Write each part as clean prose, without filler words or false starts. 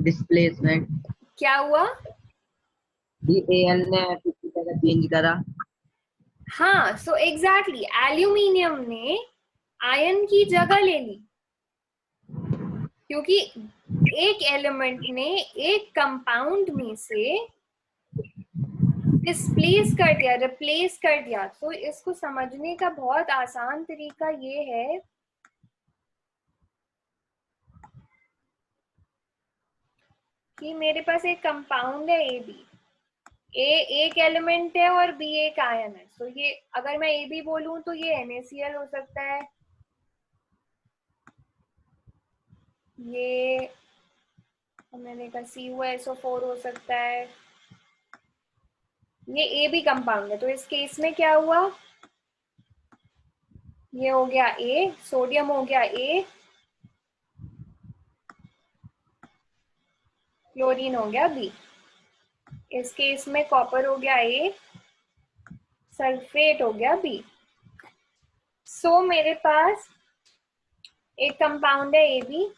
Displacement. क्या हुआ? DAL ने किसी जगह चेंज करा। हाँ, सो एग्जैक्टली एल्यूमिनियम ने आयन की जगह ले ली, क्योंकि एक एलिमेंट ने एक कंपाउंड में से डिस्प्लेस कर दिया, रिप्लेस कर दिया। तो इसको समझने का बहुत आसान तरीका ये है कि मेरे पास एक कंपाउंड है ए बी, ए एक एलिमेंट है और बी एक आयन है। तो ये अगर मैं ए बी बोलूं तो ये NaCl हो सकता है, ये मैंने कहा CuSO4 हो सकता है, ये ए बी कंपाउंड है। तो इस केस में क्या हुआ, ये हो गया ए, सोडियम हो गया ए, क्लोरीन हो गया बी। इस केस में कॉपर हो गया ए, सल्फेट हो गया बी। सो मेरे पास एक कंपाउंड है A B,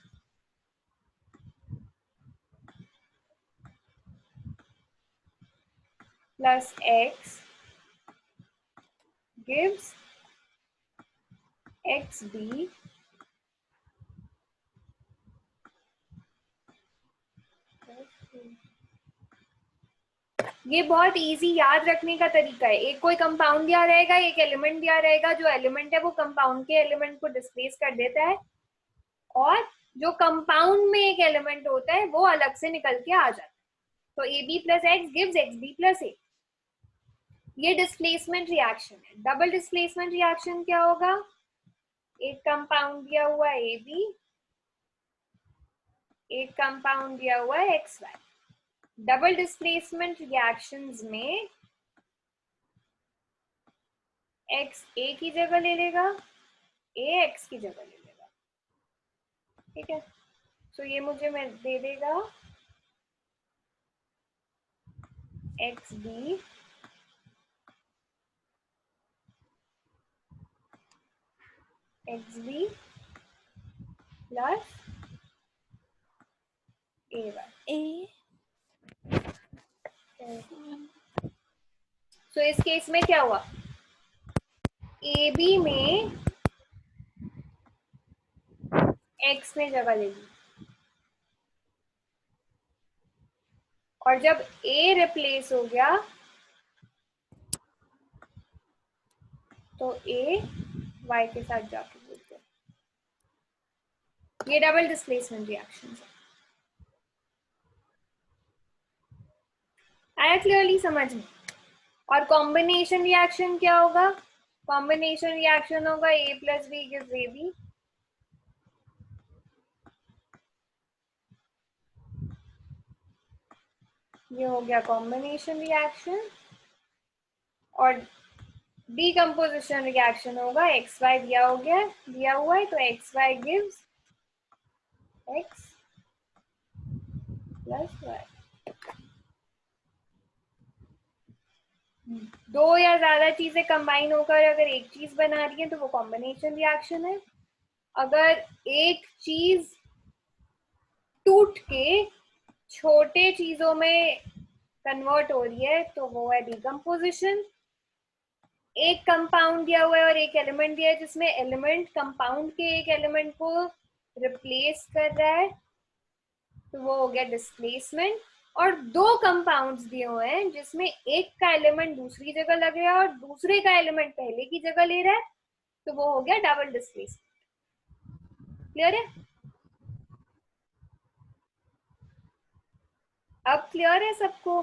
plus X gives XB ये बहुत इजी याद रखने का तरीका है। एक कोई कंपाउंड दिया रहेगा, एक एलिमेंट दिया रहेगा, जो एलिमेंट है वो कंपाउंड के एलिमेंट को डिस्प्लेस कर देता है, और जो कंपाउंड में एक एलिमेंट होता है वो अलग से निकल के आ जाता है। तो AB plus x gives XB plus A. ये डिस्प्लेसमेंट रिएक्शन है। डबल डिस्प्लेसमेंट रिएक्शन क्या होगा, एक कंपाउंड दिया हुआ है AB, एक कंपाउंड दिया हुआ है XY। डबल डिस्प्लेसमेंट रिएक्शंस में x a की जगह ले लेगा, a x की जगह ले लेगा, ठीक है। तो ये मुझे मैं दे देगा XB XB प्लस AY। तो इस केस में क्या हुआ, AB में X ने जगह ले ली, और जब A रिप्लेस हो गया तो A Y के साथ जाके जुड़ गया। ये डबल डिस्प्लेसमेंट रिएक्शन है। आया क्लियरली समझ में? और कॉम्बिनेशन रिएक्शन क्या होगा, कॉम्बिनेशन रिएक्शन होगा A plus B gives AB, ये हो गया कॉम्बिनेशन रिएक्शन। और डीकम्पोजिशन रिएक्शन होगा, XY दिया हुआ है, तो XY gives X plus Y। दो या ज्यादा चीजें कंबाइन होकर अगर एक चीज बना रही है तो वो कॉम्बिनेशन रिएक्शन है। अगर एक चीज टूट के छोटे चीजों में कन्वर्ट हो रही है तो वो है डीकम्पोजिशन। एक कंपाउंड दिया हुआ है और एक एलिमेंट दिया है, जिसमें एलिमेंट कंपाउंड के एक एलिमेंट को रिप्लेस कर रहा है, तो वो हो गया डिस्प्लेसमेंट। और दो कंपाउंड्स दिए हुए हैं जिसमें एक का एलिमेंट दूसरी जगह लग रहा है और दूसरे का एलिमेंट पहले की जगह ले रहा है, तो वो हो गया डबल डिस्प्लेसमेंट। क्लियर है? अब क्लियर है सबको?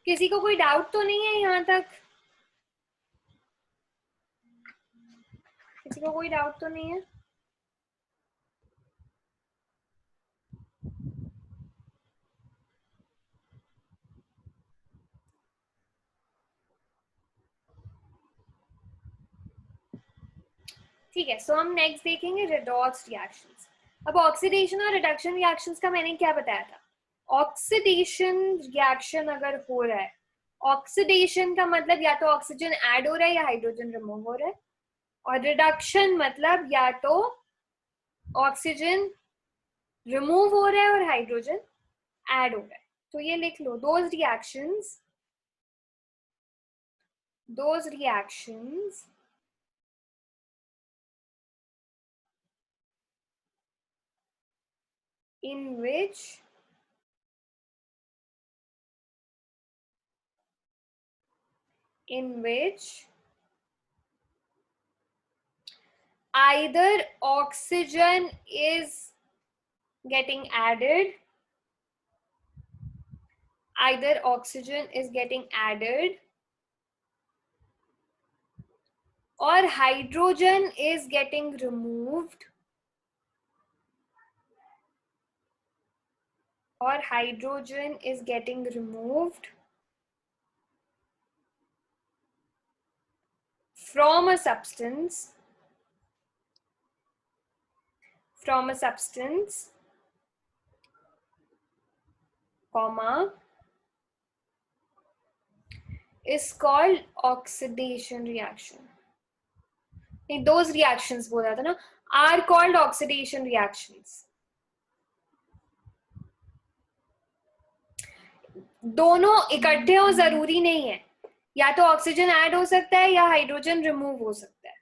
किसी को कोई डाउट तो नहीं है यहाँ तक? किसी को कोई डाउट तो नहीं है? ठीक है, सो हम नेक्स्ट देखेंगे रेडॉक्स रिएक्शंस। अब ऑक्सीडेशन और रिडक्शन रिएक्शंस का मैंने क्या बताया था, ऑक्सीडेशन रिएक्शन अगर हो रहा है ऑक्सीडेशन का मतलब या तो ऑक्सीजन ऐड हो रहा है या हाइड्रोजन रिमूव हो रहा है, और रिडक्शन मतलब या तो ऑक्सीजन रिमूव हो रहा है और हाइड्रोजन ऐड हो रहा है. तो ये लिख लो, those reactions in which either oxygen is getting added or hydrogen is getting removed from a substance comma is called oxidation reaction. Those reactions बोला था ना, are called oxidation reactions. दोनों इकट्ठे हो जरूरी नहीं है, या तो ऑक्सीजन ऐड हो सकता है या हाइड्रोजन रिमूव हो सकता है.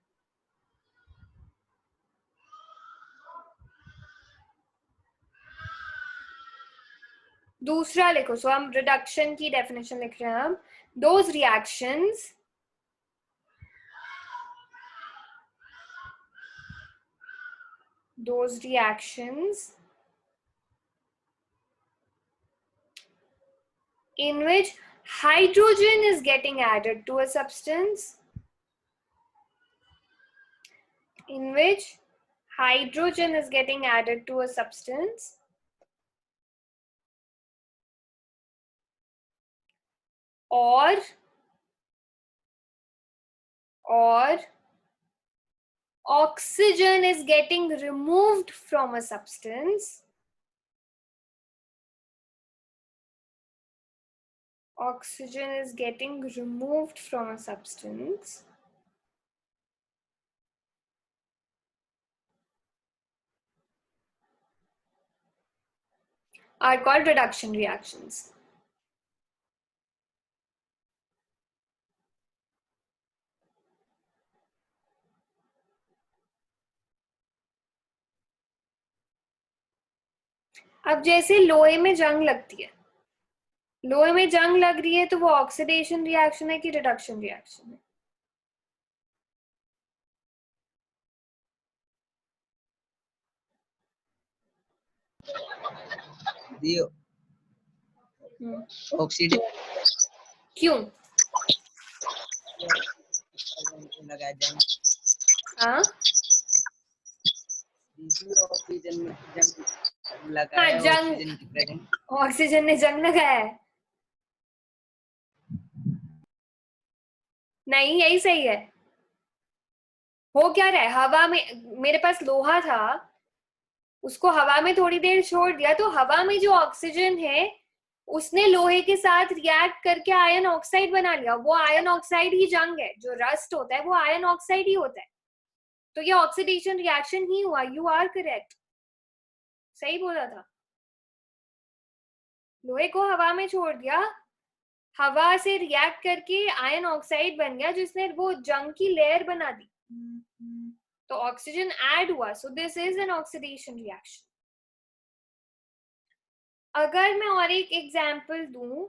दूसरा लिखो. सो हम रिडक्शन की डेफिनेशन लिख रहे हैं. हम those reactions in which hydrogen is getting added to a substance, or oxygen is getting removed from a substance, are called reduction reactions. अब जैसे लोहे में जंग लगती है, लोहे में जंग लग रही है, तो वो ऑक्सीडेशन रिएक्शन है कि रिडक्शन रिएक्शन है? ऑक्सीडेशन. क्यों? लगा जंग. हाँ, ऑक्सीजन जंग लगा हाँ, है, जंग, ऑक्सीजन की प्रेजेंस. ऑक्सीजन ने जंग लगाया है. नहीं, यही सही है. हो क्या रहा है हवा में? मेरे पास लोहा था, उसको हवा में थोड़ी देर छोड़ दिया, तो हवा में जो ऑक्सीजन है उसने लोहे के साथ रिएक्ट करके आयन ऑक्साइड बना लिया. वो आयन ऑक्साइड ही जंग है. जो रस्ट होता है वो आयन ऑक्साइड ही होता है. तो ये ऑक्सीडेशन रिएक्शन ही हुआ. यू आर करेक्ट, सही बोला था. लोहे को हवा में छोड़ दिया, हवा से रिएक्ट करके आयन ऑक्साइड बन गया, जिसने वो जंग की लेयर बना दी. तो ऑक्सीजन ऐड हुआ. So this is an oxidation reaction. अगर मैं और एक एग्जाम्पल दूं,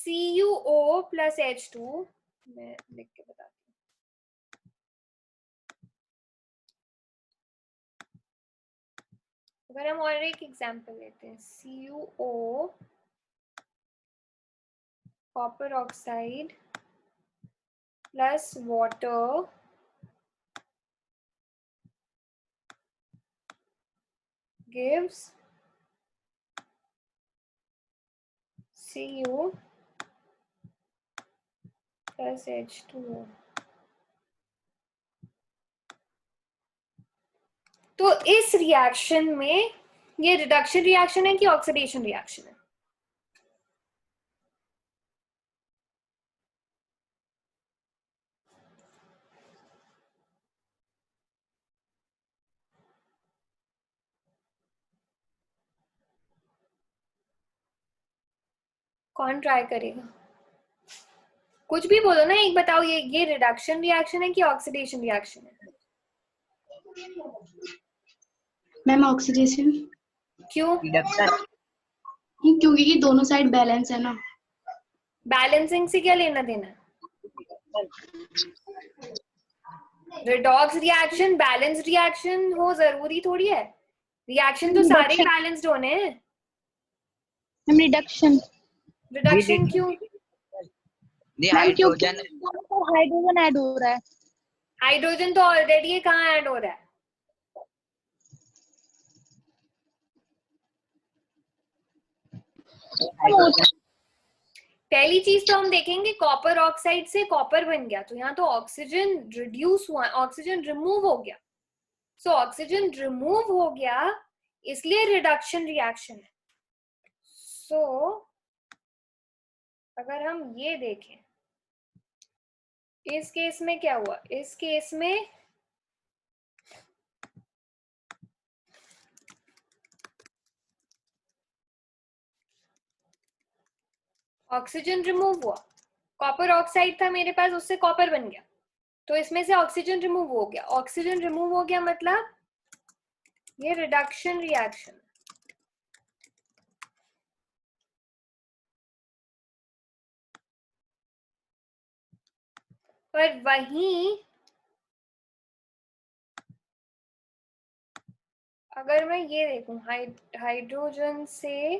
CuO plus H2, मैं लिख के बताती हूँ. अगर हम और एक एग्जाम्पल लेते हैं, CuO copper oxide plus water gives Cu plus H2O. तो इस रिएक्शन में ये रिडक्शन रिएक्शन है कि ऑक्सीडेशन रिएक्शन है? कौन ट्राई करेगा? कुछ भी बोलो ना, एक बताओ, ये रिडक्शन रिएक्शन है कि ऑक्सीडेशन रिएक्शन है? Ma'am oxidation. क्यों? रिडक्शन। क्योंकि ये दोनों साइड बैलेंस है ना। बैलेंसिंग से क्या लेना देना? रिडॉक्स रिएक्शन बैलेंस रिएक्शन हो जरूरी थोड़ी है, रिएक्शन तो सारे बैलेंस्ड होने हैं। Ma'am reduction. रिडक्शन क्यों? मैम क्योंकि हाइड्रोजन ऐड हो रहा है। हाइड्रोजन तो ऑलरेडी है, कहाँ ऐड हो रहा है? पहली चीज तो हम देखेंगे, कॉपर ऑक्साइड से कॉपर बन गया, तो यहाँ तो ऑक्सीजन रिड्यूस हुआ, ऑक्सीजन रिमूव हो गया। सो ऑक्सीजन रिमूव हो गया, इसलिए रिडक्शन रिएक्शन है। सो अगर हम ये देखें, इस केस में क्या हुआ? इस केस में ऑक्सीजन रिमूव हुआ, कॉपर ऑक्साइड था मेरे पास, उससे कॉपर बन गया, तो इसमें से ऑक्सीजन रिमूव हो गया। ऑक्सीजन रिमूव हो गया मतलब ये रिडक्शन रिएक्शन। पर वहीं अगर मैं ये देखूं, हाइड्रोजन से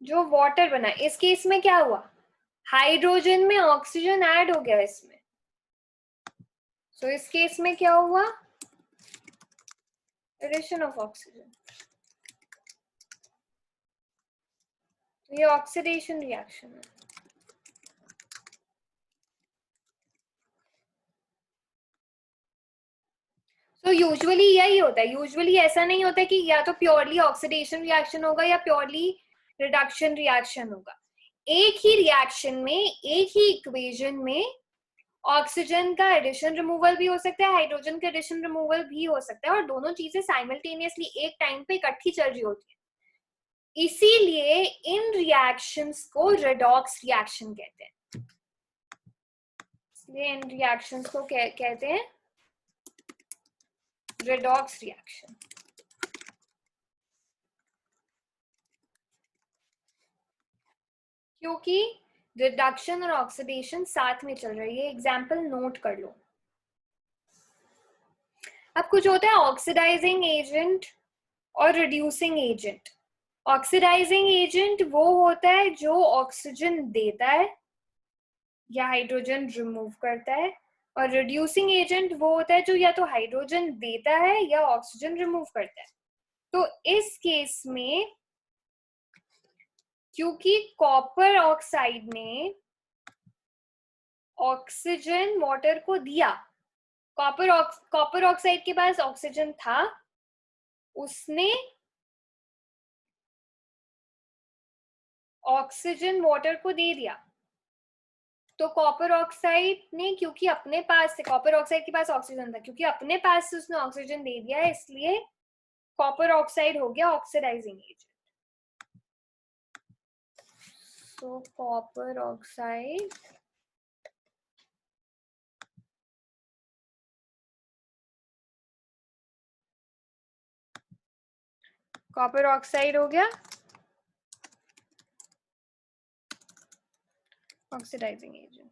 जो वाटर बना, इस केस में क्या हुआ? हाइड्रोजन में ऑक्सीजन ऐड हो गया इसमें। सो इस केस में क्या हुआ? Addition of oxygen. तो ये ऑक्सीडेशन रिएक्शन है। तो यूजुअली यही होता है, यूजुअली ऐसा नहीं होता कि या तो प्योरली ऑक्सीडेशन रिएक्शन होगा या प्योरली रिडक्शन रिएक्शन होगा। एक ही रिएक्शन में, एक ही इक्वेशन में ऑक्सीजन का एडिशन रिमूवल भी हो सकता है, हाइड्रोजन का एडिशन रिमूवल भी हो सकता है, और दोनों चीजें साइमल्टेनियसली एक टाइम पे इकट्ठी चल रही होती है। इसीलिए इन रिएक्शंस को रेडॉक्स रिएक्शन कहते हैं। इसलिए इन रिएक्शंस को कहते हैं रेडॉक्स रिएक्शन। क्योंकि रिडक्शन और ऑक्सीडेशन साथ में चल रही है। एग्जाम्पल नोट कर लो। अब कुछ होता है ऑक्सीडाइजिंग एजेंट और रिड्यूसिंग एजेंट। ऑक्सीडाइजिंग एजेंट वो होता है जो ऑक्सीजन देता है या हाइड्रोजन रिमूव करता है, और रिड्यूसिंग एजेंट वो होता है जो या तो हाइड्रोजन देता है या ऑक्सीजन रिमूव करता है। तो इस केस में क्योंकि कॉपर ऑक्साइड ने ऑक्सीजन वाटर को दिया, कॉपर ऑक्साइड के पास ऑक्सीजन था, उसने ऑक्सीजन वाटर को दे दिया, तो कॉपर ऑक्साइड ने, क्योंकि अपने पास से, कॉपर ऑक्साइड के पास ऑक्सीजन था, क्योंकि अपने पास से उसने ऑक्सीजन दे दिया है, इसलिए कॉपर ऑक्साइड हो गया ऑक्सीडाइजिंग एजेंट। तो कॉपर ऑक्साइड हो गया ऑक्सीडाइजिंग एजेंट।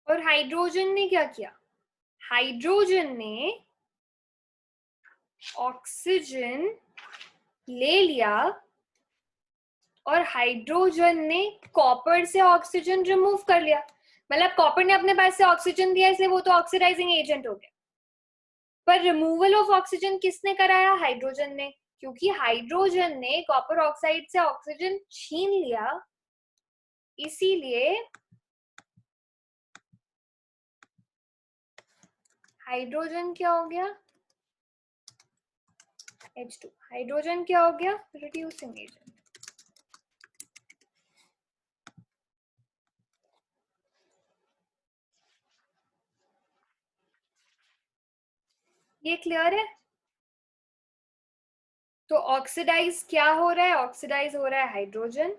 और हाइड्रोजन ने क्या किया? हाइड्रोजन ने ऑक्सीजन ले लिया और हाइड्रोजन ने कॉपर से ऑक्सीजन रिमूव कर लिया। मतलब कॉपर ने अपने पास से ऑक्सीजन दिया, इसलिए वो तो ऑक्सीडाइजिंग एजेंट हो गया। पर रिमूवल ऑफ ऑक्सीजन किसने कराया? हाइड्रोजन ने। क्योंकि हाइड्रोजन ने कॉपर ऑक्साइड से ऑक्सीजन छीन लिया, इसीलिए हाइड्रोजन क्या हो गया, H2। हाइड्रोजन क्या हो गया, रिड्यूसिंग एजेंट। ये क्लियर है? तो ऑक्सीडाइज क्या हो रहा है, ऑक्सीडाइज हो रहा है हाइड्रोजन,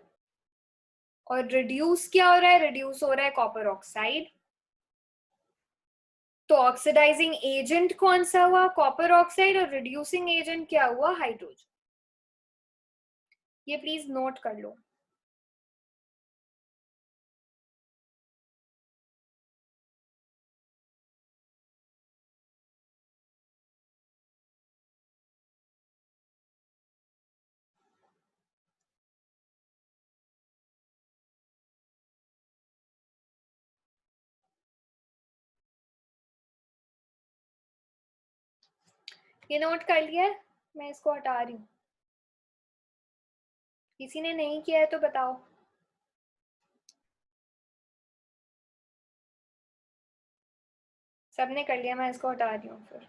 और रिड्यूस क्या हो रहा है, रिड्यूस हो रहा है कॉपर ऑक्साइड। तो ऑक्सीडाइजिंग एजेंट कौन सा हुआ, कॉपर ऑक्साइड, और रिड्यूसिंग एजेंट क्या हुआ, हाइड्रोजन। ये प्लीज नोट कर लो। ये नोट कर लिया है? मैं इसको हटा रही हूँ। किसी ने नहीं किया है तो बताओ। सबने कर लिया, मैं इसको हटा रही हूँ। फिर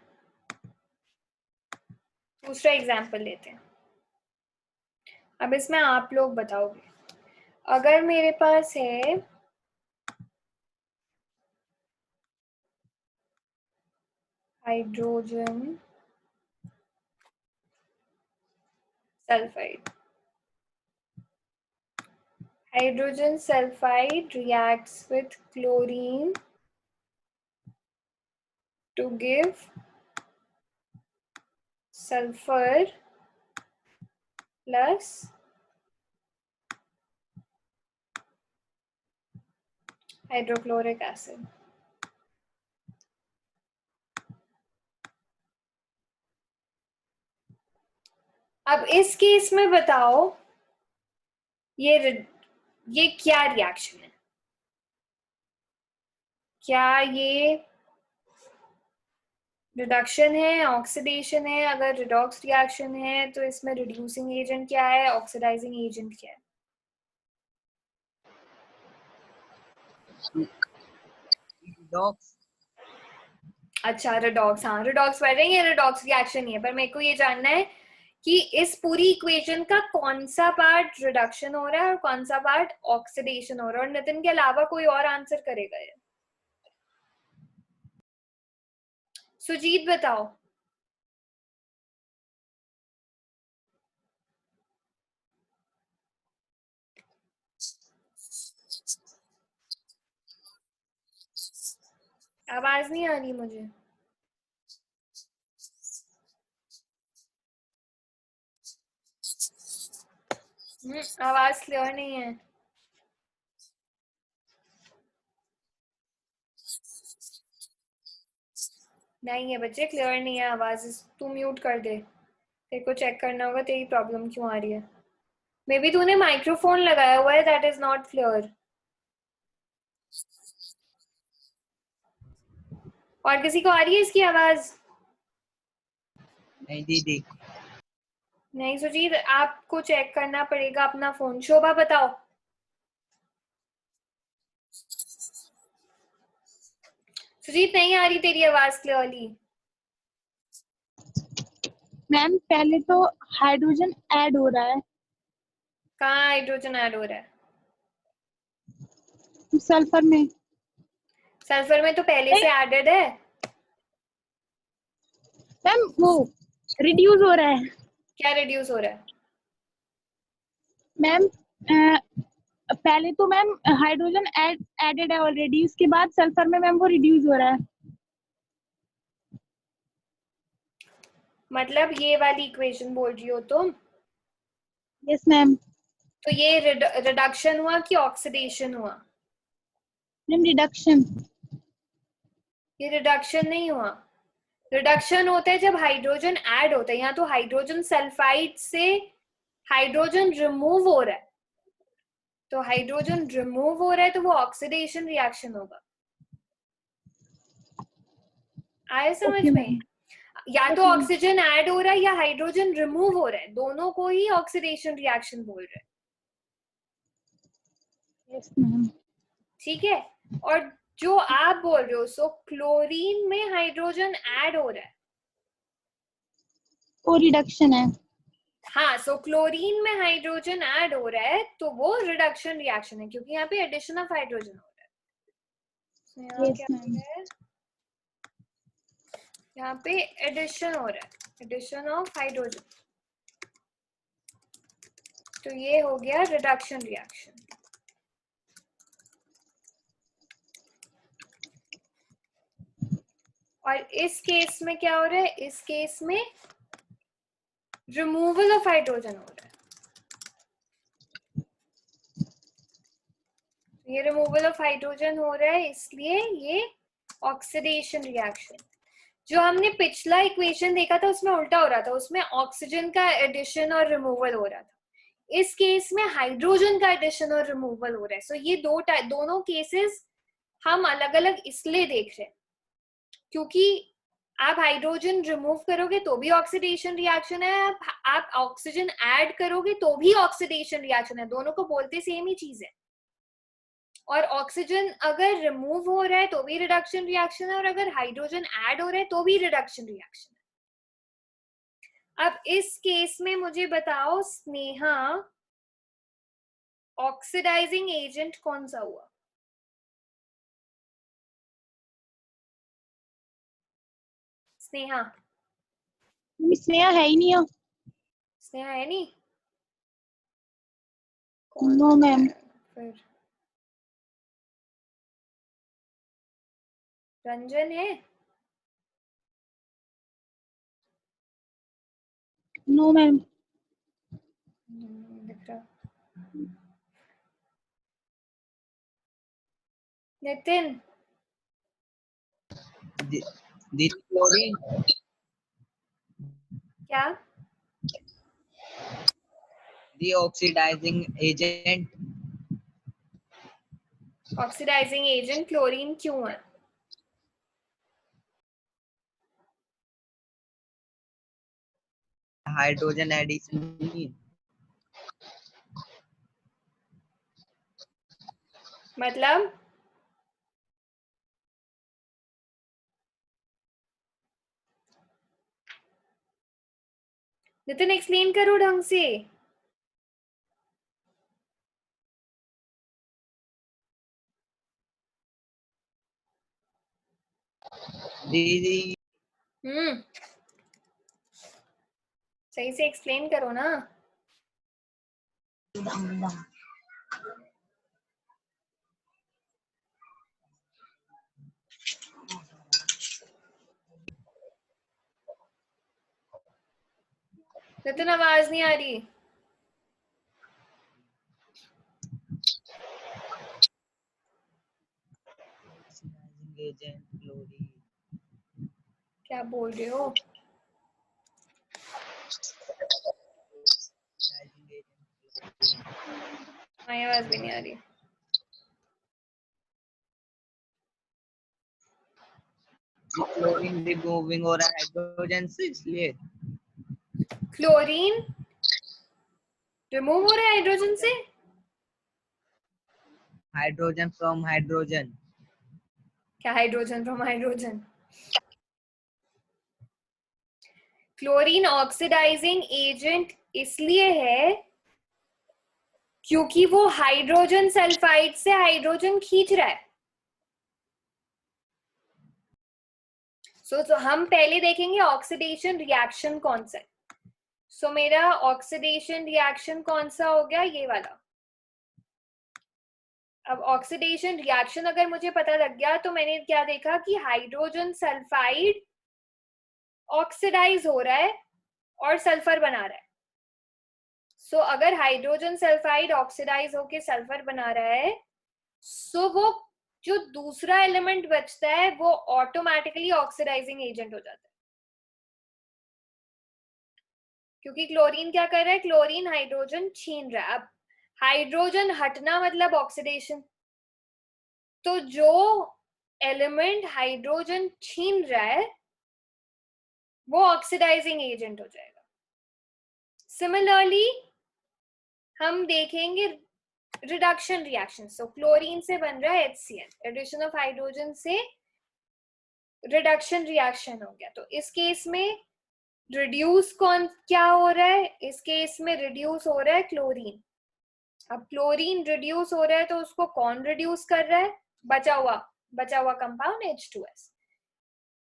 दूसरा एग्जाम्पल लेते हैं। अब इसमें आप लोग बताओगे, अगर मेरे पास है hydrogen sulphide, hydrogen sulfide reacts with chlorine to give sulfur plus hydrochloric acid। अब इस केस में बताओ ये क्या रिएक्शन है, क्या ये रिडक्शन है, ऑक्सीडेशन है? अगर रिडॉक्स रिएक्शन है तो इसमें रिड्यूसिंग एजेंट क्या है, ऑक्सीडाइजिंग एजेंट क्या है? रिडॉक्स। अच्छा रिडॉक्स, हाँ रिडॉक्स पढ़ रहे हैं, ये रिडॉक्स रिएक्शन ही है, पर मेरे को ये जानना है कि इस पूरी इक्वेशन का कौन सा पार्ट रिडक्शन हो रहा है और कौन सा पार्ट ऑक्सीडेशन हो रहा है, और नितिन के अलावा कोई और आंसर करेगा ये? सुजीत बताओ। आवाज नहीं आ रही मुझे। आवाज क्लियर नहीं है। नहीं है बच्चे, क्लियर नहीं है आवाज। तू म्यूट कर दे, तेरे को चेक करना होगा तेरी प्रॉब्लम क्यों आ रही है। मे बी तूने माइक्रोफोन लगाया हुआ है, दैट इज नॉट क्लियर। और किसी को आ रही है इसकी आवाज? नहीं दीदी। नहीं सुजीत, आपको चेक करना पड़ेगा अपना फोन। शोभा बताओ। सुजीत नहीं आ रही तेरी आवाज क्लियरली। मैम पहले तो हाइड्रोजन ऐड हो रहा है कहाँ हाइड्रोजन ऐड हो रहा है? सल्फर में। सल्फर में तो पहले से एडेड है। मैम वो रिड्यूस हो रहा है। क्या रिड्यूस हो रहा है? मैम पहले तो मैम हाइड्रोजन एडेड है ऑलरेडी, उसके बाद सल्फर में मैम वो रिड्यूस हो रहा है। मतलब ये वाली इक्वेशन बोल रही हो तुम? Yes ma'am. तो ये रिडक्शन हुआ कि ऑक्सीडेशन हुआ? Ma'am reduction. ये रिडक्शन नहीं हुआ। रिडक्शन होता है जब हाइड्रोजन ऐड होता है, यहाँ तो हाइड्रोजन सल्फाइड से हाइड्रोजन रिमूव हो रहा है, तो हाइड्रोजन रिमूव हो रहा है तो वो ऑक्सीडेशन रिएक्शन होगा। आया समझ Okay, में? ma'am. या तो ऑक्सीजन ऐड हो रहा है या हाइड्रोजन रिमूव हो रहा है, दोनों को ही ऑक्सीडेशन रिएक्शन बोल रहे हैं। Yes ma'am. ठीक है, और जो आप बोल रहे हो सो क्लोरीन में हाइड्रोजन ऐड हो रहा है। वो रिडक्शन है। हाँ, सो क्लोरीन में हाइड्रोजन ऐड हो रहा है तो वो रिडक्शन रिएक्शन है, क्योंकि यहाँ पे एडिशन ऑफ हाइड्रोजन हो रहा है। so यहाँ यस क्या हो मैम। रहा है, यहाँ पे एडिशन हो रहा है, एडिशन ऑफ हाइड्रोजन, तो ये हो गया रिडक्शन रिएक्शन। और इस केस में क्या हो रहा है, इस केस में रिमूवल ऑफ हाइड्रोजन हो रहा है। ये रिमूवल ऑफ हाइड्रोजन हो रहा है, इसलिए ये ऑक्सीडेशन रिएक्शन। जो हमने पिछला इक्वेशन देखा था उसमें उल्टा हो रहा था, उसमें ऑक्सीजन का एडिशन और रिमूवल हो रहा था, इस केस में हाइड्रोजन का एडिशन और रिमूवल हो रहा है। सो ये दोनों केसेस हम अलग अलग इसलिए देख रहे हैं क्योंकि आप हाइड्रोजन रिमूव करोगे तो भी ऑक्सीडेशन रिएक्शन है, आप ऑक्सीजन ऐड करोगे तो भी ऑक्सीडेशन रिएक्शन है, दोनों को बोलते सेम ही चीज है। और ऑक्सीजन अगर रिमूव हो रहा है तो भी रिडक्शन रिएक्शन है, और अगर हाइड्रोजन ऐड हो रहा है तो भी रिडक्शन रिएक्शन है। अब इस केस में मुझे बताओ स्नेहा, ऑक्सीडाइजिंग एजेंट कौन सा हुआ? स्नेहा, स्नेहा है ही नहीं हो। स्नेहा है नहीं? No ma'am. फिर रंजन है? No ma'am. दिख रहा। नितिन? the chlorine क्या? the oxidizing agent oxidizing agent chlorine क्यों है? hydrogen addition मतलब नितिन एक्सप्लेन करो ढंग से। the सही से एक्सप्लेन करो ना। नितिन आवाज नहीं आ रही। oxidizing agent chlorine क्या बोल रहे हो? oxidizing agent chlorine हमारी आवाज भी नहीं आ रही। the chlorine removing हो रहा है हाइड्रोजन से, इसलिए क्लोरीन रिमूव हो रहा है हाइड्रोजन से? हाइड्रोजन फ्रॉम हाइड्रोजन क्या hydrogen from hydrogen? Chlorine oxidizing agent इसलिए है क्योंकि वो हाइड्रोजन सल्फाइड से हाइड्रोजन खींच रहा है। सो हम पहले देखेंगे ऑक्सीडेशन रिएक्शन कौन सा है। सो मेरा ऑक्सीडेशन रिएक्शन कौन सा हो गया, ये वाला। अब ऑक्सीडेशन रिएक्शन अगर मुझे पता लग गया तो मैंने क्या देखा कि हाइड्रोजन सल्फाइड ऑक्सीडाइज हो रहा है और सल्फर बना रहा है। सो अगर हाइड्रोजन सल्फाइड ऑक्सीडाइज होके सल्फर बना रहा है, सो वो जो दूसरा एलिमेंट बचता है वो ऑटोमेटिकली ऑक्सीडाइजिंग एजेंट हो जाता है। क्योंकि क्लोरीन क्या कर रहा है, क्लोरीन हाइड्रोजन छीन रहा है। अब हाइड्रोजन हटना मतलब ऑक्सीडेशन, तो जो एलिमेंट हाइड्रोजन छीन रहा है वो ऑक्सीडाइजिंग एजेंट हो जाएगा। सिमिलरली हम देखेंगे रिडक्शन रिएक्शन। सो क्लोरीन से बन रहा है HCl, एडिशन ऑफ हाइड्रोजन से रिडक्शन रिएक्शन हो गया। तो इस केस में रिड्यूस कौन क्या हो रहा है? इस केस में रिड्यूस हो रहा है क्लोरीन। अब क्लोरीन रिड्यूस हो रहा है तो उसको कौन रिड्यूस कर रहा है? बचा हुआ कंपाउंड H2S।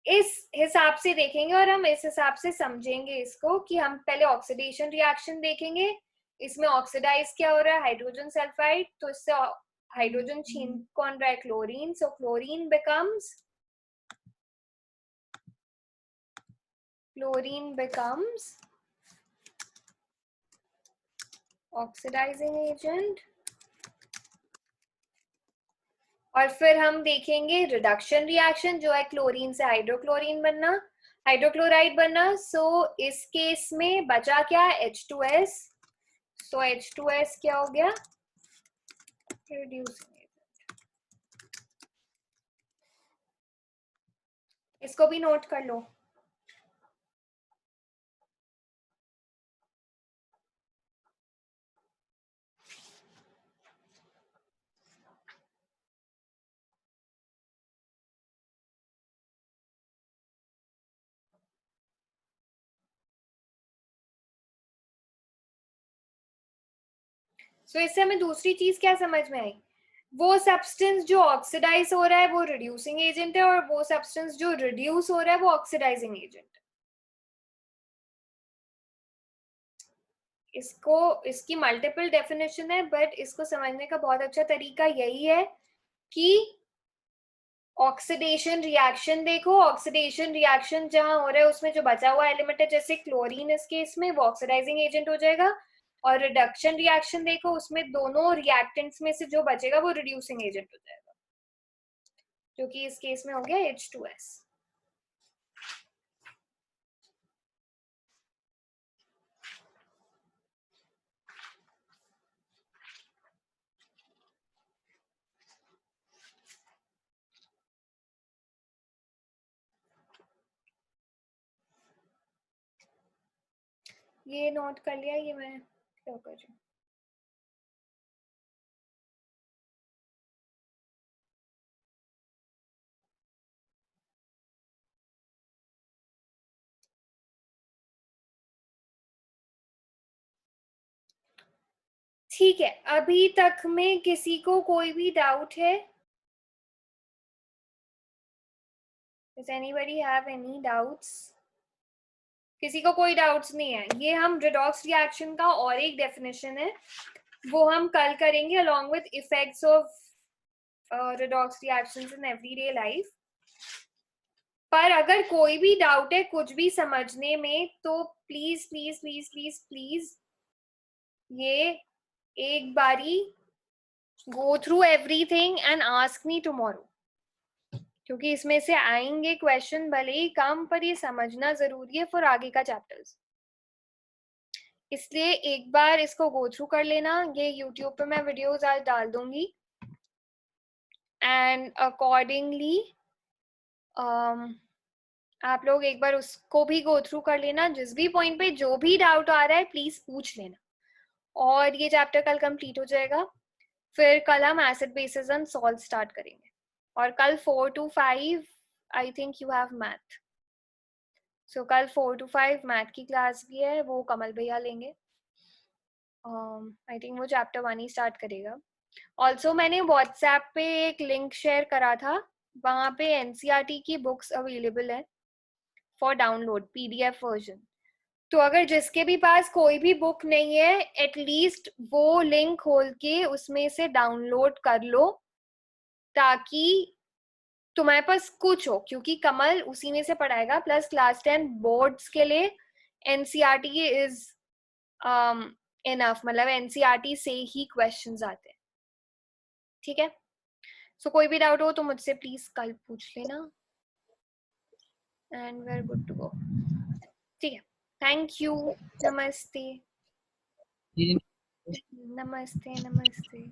इस हिसाब से देखेंगे और हम इस हिसाब से समझेंगे इसको कि हम पहले ऑक्सीडेशन रिएक्शन देखेंगे। इसमें ऑक्सीडाइज क्या हो रहा है? Hydrogen sulphide. तो इससे हाइड्रोजन छीन कौन रहा है? Chlorine. So chlorine becomes oxidizing agent. और फिर हम देखेंगे रिडक्शन रिएक्शन जो है क्लोरीन से हाइड्रोक्लोराइड बनना। सो इस केस में बचा क्या? H2S। सो H2S क्या हो गया? Reducing agent. इसको भी नोट कर लो। सो इससे हमें दूसरी चीज क्या समझ में आई? वो सब्सटेंस जो ऑक्सीडाइज हो रहा है वो रिड्यूसिंग एजेंट है, और वो सब्सटेंस जो रिड्यूस हो रहा है वो ऑक्सीडाइजिंग एजेंट है। इसकी मल्टीपल डेफिनेशन है, बट इसको समझने का बहुत अच्छा तरीका यही है कि ऑक्सीडेशन रिएक्शन देखो। ऑक्सीडेशन रिएक्शन जहां हो रहा है उसमें जो बचा हुआ एलिमेंट है, जैसे क्लोरीन इस केस में, वो ऑक्सीडाइजिंग एजेंट हो जाएगा। और रिडक्शन रिएक्शन देखो, उसमें दोनों रिएक्टेंट्स में से जो बचेगा वो रिड्यूसिंग एजेंट हो जाएगा, जो कि इस केस में हो गया H2S। ये नोट कर लिया? ये मैं क्या कर रही हूँ? ठीक है, अभी तक में किसी को कोई भी डाउट है? Does anybody have any doubts? किसी को कोई डाउट्स नहीं है? ये हम रिडॉक्स रिएक्शन का और एक डेफिनेशन है, वो हम कल करेंगे along with effects of redox reactions in everyday life। पर अगर कोई भी डाउट है कुछ भी समझने में, तो please please please please please ये एक बारी go through everything and ask me tomorrow, क्योंकि इसमें से आएंगे क्वेश्चन भले ही कम, पर ये समझना जरूरी है फॉर आगे का चैप्टर्स। इसलिए एक बार इसको गो थ्रू कर लेना। ये यूट्यूब पे मैं वीडियोस आज डाल दूंगी, एंड अकॉर्डिंगली आप लोग एक बार उसको भी गो थ्रू कर लेना। जिस भी पॉइंट पे जो भी डाउट आ रहा है प्लीज पूछ लेना, और ये चैप्टर कल कंप्लीट हो जाएगा। फिर कल हम acid bases and salt start करेंगे, और कल 4 to 5 I think you have math. So कल 4 to 5 मैथ की क्लास भी है, वो कमल भैया लेंगे। आई थिंक वो चैप्टर 1 ही स्टार्ट करेगा। ऑल्सो मैंने व्हाट्सएप पे एक लिंक शेयर करा था, वहां पे NCERT की बुक्स अवेलेबल है फॉर डाउनलोड, PDF वर्जन। तो अगर जिसके भी पास कोई भी बुक नहीं है, एटलीस्ट वो लिंक खोल के उसमें से डाउनलोड कर लो, ताकि तुम्हारे पास कुछ हो, क्योंकि कमल उसी में से पढ़ाएगा। प्लस क्लास 10 बोर्ड्स के लिए NCERT इज इनफ, मतलब NCERT से ही क्वेश्चंस आते हैं। ठीक है, सो कोई भी डाउट हो तो मुझसे प्लीज कल पूछ लेना, and we are good to go. ठीक है, थैंक यू। नमस्ते नमस्ते नमस्ते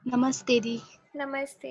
नमस्ते दी। नमस्ते।